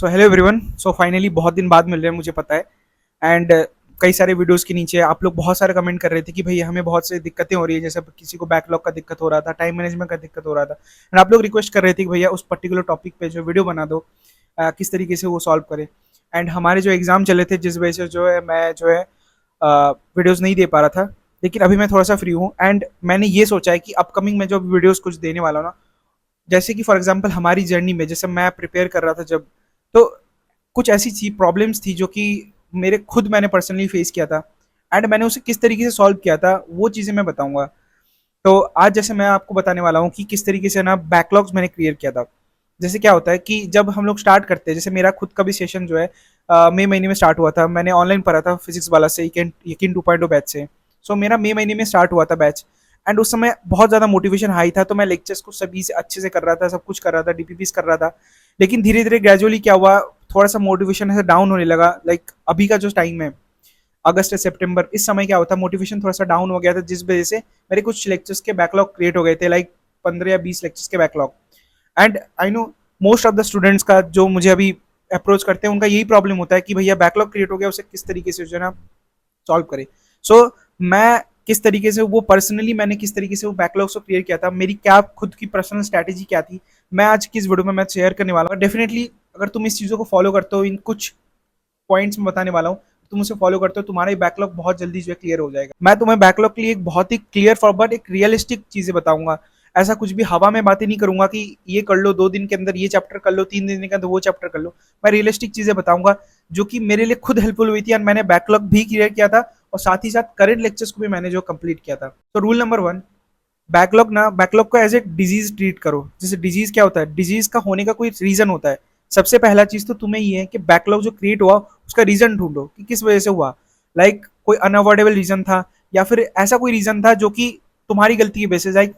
So hello everyone. So finally बहुत दिन बाद मिल रहे हैं, मुझे पता है। एंड कई सारे वीडियोस के नीचे आप लोग बहुत सारे कमेंट कर रहे थे कि भैया हमें बहुत सी दिक्कतें हो रही है, जैसे किसी को बैकलॉग का दिक्कत हो रहा था, टाइम मैनेजमेंट का दिक्कत हो रहा था। एंड आप लोग रिक्वेस्ट कर रहे थे कि भैया उस पर्टिकुलर टॉपिक पे जो वीडियो बना दो, किस तरीके से वो सॉल्व करे। एंड हमारे जो एग्ज़ाम चले थे, जिस वजह से जो है मैं जो है वीडियोज़ नहीं दे पा रहा था। लेकिन अभी मैं थोड़ा सा फ्री हूँ एंड मैंने ये सोचा है कि अपकमिंग में जो वीडियोज़ कुछ देने वाला हूँ ना, जैसे कि फॉर एग्जांपल हमारी जर्नी में जैसे मैं प्रिपेयर कर रहा था जब, तो कुछ ऐसी चीज प्रॉब्लम्स थी जो कि मैंने पर्सनली फेस किया था। एंड मैंने उसे किस तरीके से सॉल्व किया था वो चीज़ें मैं बताऊंगा। तो आज जैसे मैं आपको बताने वाला हूँ कि किस तरीके से ना बैकलॉग्स मैंने क्लियर किया था। जैसे क्या होता है कि जब हम लोग स्टार्ट करते हैं, जैसे मेरा खुद का भी सेशन जो है मई महीने में स्टार्ट हुआ था। मैंने ऑनलाइन पढ़ा था फिजिक्स वाला से, यकीन 2.0 बैच से। सो मेरा मई महीने में स्टार्ट हुआ था बैच। एंड उस समय बहुत ज़्यादा मोटिवेशन हाई था, तो मैं लेक्चर्स को सभी से अच्छे से कर रहा था, सब कुछ कर रहा था, डीपीपीस कर रहा था। लेकिन धीरे धीरे ग्रेजुअली क्या हुआ, थोड़ा सा मोटिवेशन ऐसे डाउन होने लगा। लाइक अभी का जो टाइम है, अगस्त से सितंबर, इस समय क्या होता है, मोटिवेशन थोड़ा सा डाउन हो गया था, जिस वजह से मेरे कुछ लेक्चर्स के बैकलॉग क्रिएट हो गए थे, लाइक 15 या 20 लेक्चर्स के backlog. And I know most of the students का जो मुझे अभी अप्रोच करते हैं, उनका यही प्रॉब्लम होता है कि भैया बैकलॉग क्रिएट हो गया, उसे किस तरीके से जो है ना सॉल्व करे। सो मैं किस तरीके से वो पर्सनली मैंने किस तरीके से वो बैकलॉग्स को क्लियर किया था, मेरी क्या खुद की पर्सनल स्ट्रैटेजी क्या थी, मैं आज की इस वीडियो में मैं शेयर करने वाला हूँ। डेफिनेटली अगर तुम इस चीज़ों को फॉलो करते हो, इन कुछ पॉइंट्स में बताने वाला हूँ, तुम उसे फॉलो करते हो, तुम्हारा बैकलॉग बहुत जल्दी जो है क्लियर हो जाएगा। मैं तुम्हें बैकलॉग के लिए एक बहुत ही क्लियर फॉरवर्ड एक रियलिस्टिक चीजें बताऊंगा। ऐसा कुछ भी हवा में बातें नहीं करूंगा कि ये कर लो 2 दिन के अंदर, ये चैप्टर कर लो 3 दिन के अंदर, वो चैप्टर कर लो। मैं रियलिस्टिक चीजें बताऊंगा जो कि मेरे लिए खुद हेल्पफुल हुई थी, और मैंने बैकलॉग भी क्लियर किया था और साथ ही साथ करेंट लेक्चर्स को भी मैंने जो कंप्लीट किया था। तो रूल नंबर 1, बैकलॉग को एज ए डिजीज ट्रीट करो। जैसे डिजीज क्या होता है, डिजीज का होने का कोई रीजन होता है। सबसे पहला चीज तो तुम्हें ये है कि बैकलॉग जो क्रिएट हुआ उसका रीजन ढूंढो कि किस वजह से हुआ। लाइक कोई अनअवॉइडेबल रीजन था, या फिर ऐसा कोई रीजन था जो कि तुम्हारी गलती की बेसिस। लाइक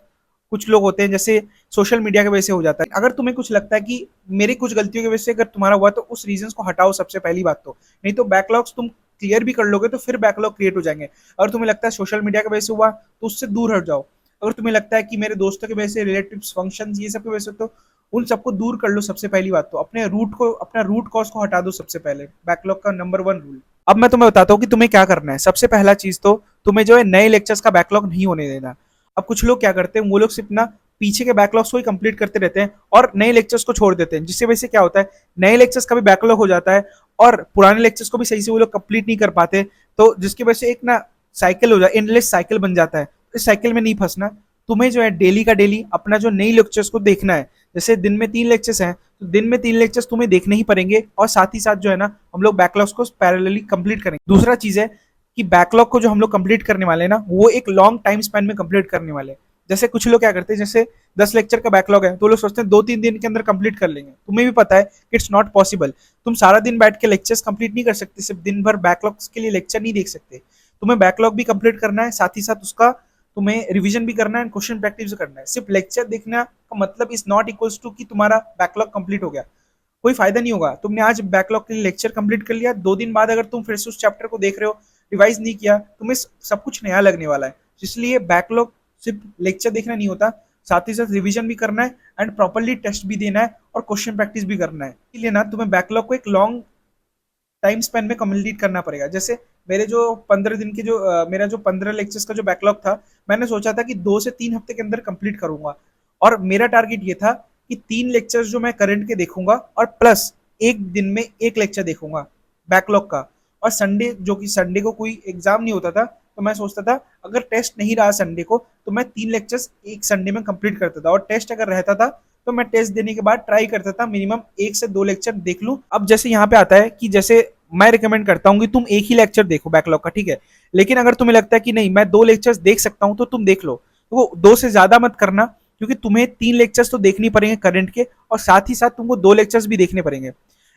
कुछ लोग होते हैं जैसे सोशल मीडिया की वजह से हो जाता है। अगर तुम्हें कुछ लगता है कि मेरी कुछ गलतियों की वजह से अगर तुम्हारा हुआ, तो उस रीजन को हटाओ सबसे पहली बात तो। नहीं तो बैकलॉग्स तुम क्लियर भी कर लोगे तो फिर बैकलॉग क्रिएट हो जाएंगे। अगर तुम्हें लगता है सोशल मीडिया की वजह से हुआ, तो उससे दूर हट जाओ। अगर तुम्हें लगता है कि मेरे दोस्तों की वजह से, रिलेटिव्स, फंक्शंस, ये सब की वजह से, तो उन सबको दूर कर लो सबसे पहली बात तो। अपना रूट कॉज को हटा दो सबसे पहले, बैकलॉग का नंबर 1 रूल। अब मैं तुम्हें बताता हूँ कि तुम्हें क्या करना है। सबसे पहला चीज तो तुम्हें जो है नए लेक्चर्स का बैकलॉग नहीं होने देना। अब कुछ लोग क्या करते हैं, वो लोग सिर्फ ना पीछे के बैकलॉग्स को ही कंप्लीट करते रहते हैं और नए लेक्चर्स को छोड़ देते हैं, जिससे वजह से क्या होता है, नए लेक्चर्स का भी बैकलॉग हो जाता है और पुराने लेक्चर्स को भी सही से वो लोग कंप्लीट नहीं कर पाते। तो जिसकी वजह से एक ना साइकिल हो जाए, एंडलेस साइकिल बन जाता है। इस साइकिल में नहीं फंसना। तुम्हें जो है डेली का डेली अपना जो नई लेक्चर्स को देखना है। जैसे दिन में 3 लेक्चर्स हैं, तो दिन में 3 लेक्चर्स तुम्हें देखने ही पड़ेंगे, और साथ ही साथ जो है ना हम लोग बैकलॉग्स को पैरेलली कंप्लीट करेंगे। दूसरा चीज है कि बैकलॉग को जो हम लोग कंप्लीट करने वाले हैं ना, वो एक लॉन्ग टाइम स्पैन में कंप्लीट करने वाले हैं। जैसे कुछ लोग क्या करते हैं, जैसे 10 लेक्चर का बैकलॉग है, तो लोग सोचते हैं 2-3 दिन के अंदर कंप्लीट कर लेंगे। तुम्हें भी पता है कि इट्स नॉट पॉसिबल। तुम सारा दिन बैठ के लेक्चर्स कंप्लीट नहीं कर सकते, सिर्फ दिन भर बैकलॉग्स के लिए लेक्चर नहीं देख सकते। तुम्हें बैकलॉग भी कंप्लीट करना है, साथ ही साथ उसका तुम्हें रिवीजन भी करना है, क्वेश्चन प्रैक्टिस भी करना है। सिर्फ लेक्चर देखना का मतलब इज नॉट इक्वल्स टू कि तुम्हारा बैकलॉग कंप्लीट हो गया। कोई फायदा नहीं होगा। तुमने आज बैकलॉग के लिए लेक्चर कंप्लीट कर लिया, 2 दिन बाद अगर तुम फिर से उस चैप्टर को देख रहे हो, रिवाइज नहीं किया, तुम्हें सब कुछ नया लगने वाला है। इसलिए बैकलॉग सिर्फ लेक्चर देखना नहीं होता, साथ ही साथ रिवीजन भी करना है एंड प्रॉपरली टेस्ट भी देना है और क्वेश्चन प्रैक्टिस भी करना है। इसलिए ना तुम्हें बैकलॉग को एक लॉन्ग टाइम स्पेन में कंप्लीट करना पड़ेगा। जैसे मेरे जो 15 दिन के जो मेरा जो 15 लेक्चर्स का जो बैकलॉग था, मैंने सोचा था कि 2 से 3 हफ्ते के अंदर कंप्लीट करूंगा। और मेरा टारगेट ये था कि 3 लेक्चर्स जो मैं करंट के देखूंगा, और प्लस एक दिन में एक लेक्चर देखूंगा बैकलॉग का। और संडे, जो कि संडे को कोई एग्जाम नहीं होता था, तो मैं सोचता था अगर टेस्ट नहीं रहा संडे को, तो मैं 3 लेक्चर्स एक संडे में कंप्लीट करता था। और टेस्ट अगर रहता था, तो मैं टेस्ट देने के बाद ट्राई करता था मिनिमम 1 से 2 लेक्चर देख लूं। अब जैसे यहाँ पे आता है कि जैसे मैं रिकमेंड करता हूँ कि तुम एक ही लेक्चर देखो बैकलॉग का, ठीक है। लेकिन अगर तुम्हें लगता है कि नहीं मैं 2 लेक्चर्स देख सकता हूँ, तो तुम देख लो। तो वो 2 से ज्यादा मत करना, क्योंकि तुम्हें 3 लेक्चर्स तो देखनी पड़ेंगे करंट के, और साथ ही साथ तुमको 2 लेक्चर्स भी देखने पड़ेंगे।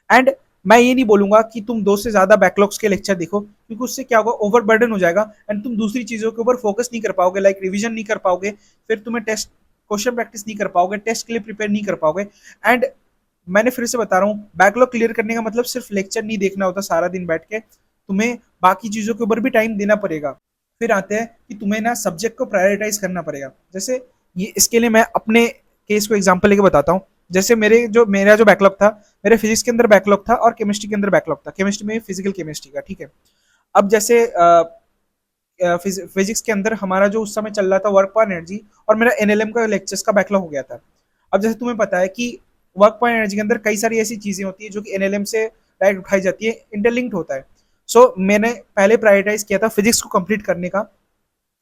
एंड मैं ये नहीं बोलूंगा कि तुम 2 से ज्यादा बैकलॉग्स के लेक्चर देखो, क्योंकि उससे क्या होगा, ओवरबर्डन हो जाएगा एंड तुम दूसरी चीजों के ऊपर फोकस नहीं कर पाओगे, लाइक रिवीजन नहीं कर पाओगे। फिर तुम्हें टेस्ट क्वेश्चन प्रैक्टिस नहीं कर पाओगे, टेस्ट के लिए प्रिपेयर नहीं कर पाओगे। एंड मैंने फिर से बता रहा हूँ, बैकलॉग क्लियर करने का मतलब सिर्फ लेक्चर नहीं देखना होता सारा दिन बैठ के, तुम्हें बाकी चीजों के ऊपर भी टाइम देना पड़ेगा। फिर आते हैं कि तुम्हें ना सब्जेक्ट को प्रायोरिटाइज करना पड़ेगा। जैसे ये इसके लिए मैं अपने केस को एग्जांपल लेके बताता हूँ। जैसे मेरा जो बैकलॉग था, मेरे फिजिक्स के अंदर बैकलॉग था और केमिस्ट्री के अंदर बैकलॉग था, केमिस्ट्री में फिजिकल केमिस्ट्री का, ठीक है। अब जैसे फिजिक्स के अंदर हमारा जो उस समय चल रहा था वर्क पर एनर्जी, और मेरा एनएलएम का लेक्चर्स का बैकलॉग हो गया था। अब जैसे तुम्हें पता है कि वर्क पर एनर्जी के अंदर कई सारी ऐसी चीजें होती है जो कि एनएलएम से डायरेक्ट उठाई जाती है, इंटरलिंक्ड होता है। मैंने पहले प्रायोरिटाइज किया था फिजिक्स को कंप्लीट करने का,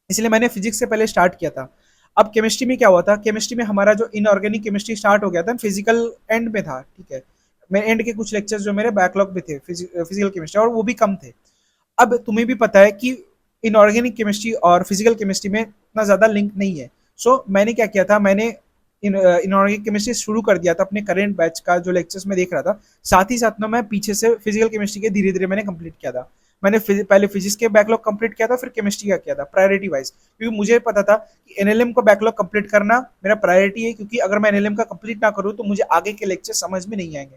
इसलिए मैंने फिजिक्स से पहले स्टार्ट किया था। अब केमिस्ट्री में क्या हुआ था, केमिस्ट्री में हमारा जो इनऑर्गेनिक केमिस्ट्री स्टार्ट हो गया था, फिजिकल एंड में था, ठीक है। मेरे एंड के कुछ लेक्चर्स जो मेरे बैकलॉग में थे फिजिकल केमिस्ट्री, और वो भी कम थे। अब तुम्हें भी पता है कि इनऑर्गेनिक केमिस्ट्री और फिजिकल केमिस्ट्री में इतना ज़्यादा लिंक नहीं है। मैंने क्या किया था, मैंने इनऑर्गेनिक केमिस्ट्री शुरू कर दिया था अपने करेंट बैच का जो लेक्चर्स में देख रहा था। साथ ही साथ में मैं पीछे से फिजिकल केमिस्ट्री के धीरे धीरे मैंने कंप्लीट किया था। मैंने पहले फिजिक्स के बैकलॉग कंप्लीट किया था, फिर केमिस्ट्री का किया था प्रायोरिटी वाइज, क्योंकि मुझे पता था कि एनएलएम को बैकलॉग कंप्लीट करना मेरा प्रायोरिटी है, क्योंकि अगर मैं एनएलएम का कंप्लीट ना करूँ तो मुझे आगे के लेक्चर समझ में नहीं आएंगे।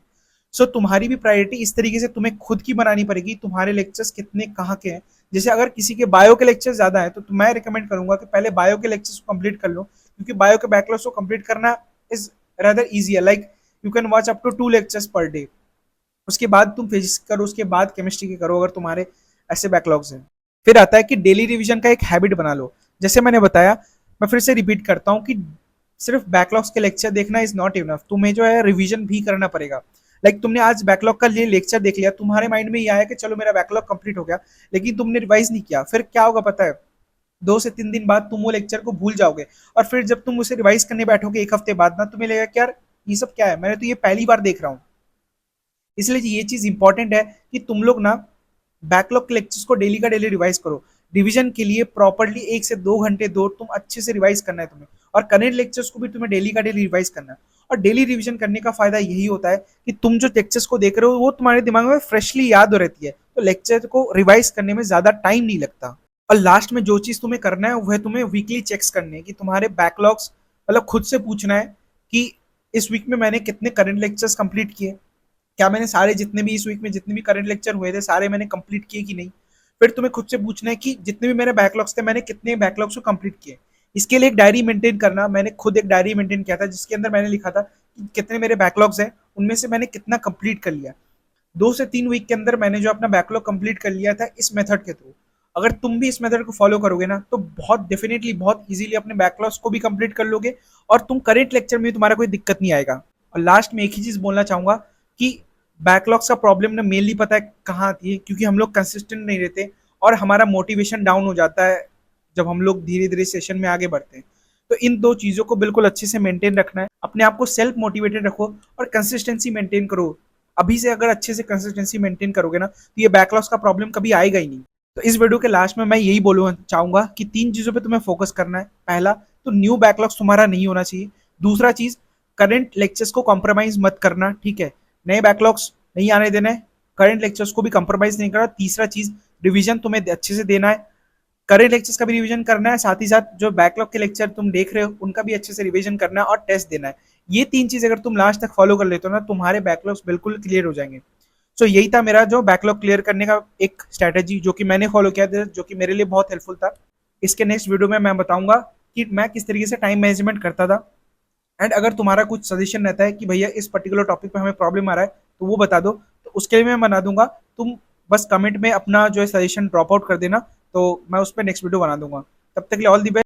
तुम्हारी भी प्रायोरिटी इस तरीके से तुम्हें खुद की बनानी पड़ेगी, तुम्हारे लेक्चर्स कितने कहाँ के हैं। जैसे अगर किसी के बायो के लेक्चर ज्यादा है तो मैं रिकमेंड करूंगा कि पहले बायो के लेक्चर्स को कंप्लीट कर लो, क्योंकि बायो के बैकलॉग्स को कंप्लीट करना इज रादर इजी है। Like you can watch up to 2 lectures per day, उसके बाद तुम फिजिक्स करो, उसके बाद केमिस्ट्री के करो, अगर तुम्हारे ऐसे बैकलॉग्स हैं। फिर आता है कि डेली रिवीजन का एक हैबिट बना लो। जैसे मैंने बताया, मैं फिर से रिपीट करता हूँ कि सिर्फ बैकलॉग्स के लेक्चर देखना इज नॉट इनफ, तुम्हें जो है रिवीजन भी करना पड़ेगा। तुमने आज बैकलॉग का लिए लेक्चर देख लिया, तुम्हारे माइंड में ये आया कि चलो मेरा बैकलॉग कंप्लीट हो गया, लेकिन तुमने रिवाइज नहीं किया, फिर क्या होगा पता है, 2 से 3 दिन बाद तुम वो लेक्चर को भूल जाओगे। और फिर जब तुम उसे रिवाइज करने बैठोगे 1 हफ्ते बाद ना, तुम्हें लगेगा कि यार ये सब क्या है, मैंने तो ये पहली बार देख रहा हूँ। इसलिए ये चीज इंपॉर्टेंट है कि तुम लोग ना बैकलॉग के लेक्चर्स को डेली का डेली रिवाइज करो। रिवीजन के लिए प्रॉपरली 1 से 2 घंटे दो, तुम अच्छे से रिवाइज करना है तुम्हें, और करेंट लेक्चर्स को भी तुम्हें डेली का डेली रिवाइज करना है। और डेली रिवीजन करने का फायदा यही होता है कि तुम जो लेक्चर्स को देख रहे हो वो तुम्हारे दिमाग में फ्रेशली याद हो रहती है, तो लेक्चर को रिवाइज करने में ज्यादा टाइम नहीं लगता। और लास्ट में जो चीज तुम्हें करना है वह तुम्हें वीकली चेक्स करने हैं कि तुम्हारे बैकलॉग्स, मतलब खुद से पूछना है कि इस वीक में मैंने कितने करंट लेक्चर्स कंप्लीट किए, क्या मैंने सारे जितने भी इस वीक में जितने भी करंट लेक्चर हुए थे सारे मैंने कंप्लीट किए कि नहीं। फिर तुम्हें खुद से पूछना है कि जितने भी मेरे बैकलॉग्स थे मैंने कितने बैकलॉग्स को कंप्लीट किए। इसके लिए एक डायरी मेंटेन करना, मैंने खुद एक डायरी मेंटेन किया था जिसके अंदर मैंने लिखा था कि कितने मेरे बैकलॉग्स हैं, उनमें से मैंने कितना कंप्लीट कर लिया। 2 से 3 वीक के अंदर मैंने जो अपना बैकलॉग कंप्लीट कर लिया था इस मेथड के थ्रू। अगर तुम भी इस मेथड को फॉलो करोगे ना तो बहुत डेफिनेटली बहुत इजीली अपने बैकलॉग्स को भी कंप्लीट कर लोगे, और तुम करेंट लेक्चर में तुम्हारा कोई दिक्कत नहीं आएगा। और लास्ट में एक ही चीज बोलना चाहूंगा कि बैकलॉग्स का प्रॉब्लम ना मेनली पता है कहाँ आती है, क्योंकि हम लोग कंसिस्टेंट नहीं रहते और हमारा मोटिवेशन डाउन हो जाता है जब हम लोग धीरे धीरे सेशन में आगे बढ़ते हैं। तो इन 2 चीज़ों को बिल्कुल अच्छे से मेंटेन रखना है, अपने आप को सेल्फ मोटिवेटेड रखो और कंसिस्टेंसी मेंटेन करो। अभी से अगर अच्छे से कंसिस्टेंसी मेंटेन करोगे ना तो ये बैकलॉग्स का प्रॉब्लम कभी आएगा ही नहीं। तो इस वीडियो के लास्ट में मैं यही बोलना चाहूंगा कि 3 चीज़ों पे तुम्हें फोकस करना है। पहला तो न्यू बैकलॉग्स तुम्हारा नहीं होना चाहिए। दूसरा चीज़, करंट लेक्चर्स को कॉम्प्रोमाइज मत करना, ठीक है। नए बैकलॉग्स नहीं आने देना है, करंट लेक्चर्स को भी कंप्रोमाइज नहीं करना। तीसरा चीज़, रिवीजन तुम्हें अच्छे से देना है, करेंट लेक्चर्स का भी रिवीजन करना है, साथ ही साथ जो बैकलॉग के लेक्चर तुम देख रहे हो उनका भी अच्छे से रिवीजन करना है और टेस्ट देना है। ये 3 चीज अगर तुम लास्ट तक फॉलो कर लेते हो ना, तुम्हारे बैकलॉग्स बिल्कुल क्लियर हो जाएंगे। यही था मेरा जो बैकलॉग क्लियर करने का एक स्ट्रैटेजी जो कि मैंने फॉलो किया था, जो कि मेरे लिए बहुत हेल्पफुल था। इसके नेक्स्ट वीडियो में मैं बताऊंगा कि मैं किस तरीके से टाइम मैनेजमेंट करता था। एंड अगर तुम्हारा कुछ सजेशन रहता है कि भैया इस पर्टिकुलर टॉपिक पे हमें प्रॉब्लम आ रहा है तो वो बता दो, तो उसके लिए मैं बना दूंगा। तुम बस कमेंट में अपना जो है सजेशन ड्रॉप आउट कर देना, तो मैं उस पर नेक्स्ट वीडियो बना दूंगा। तब तक के लिए ऑल दी बेस्ट।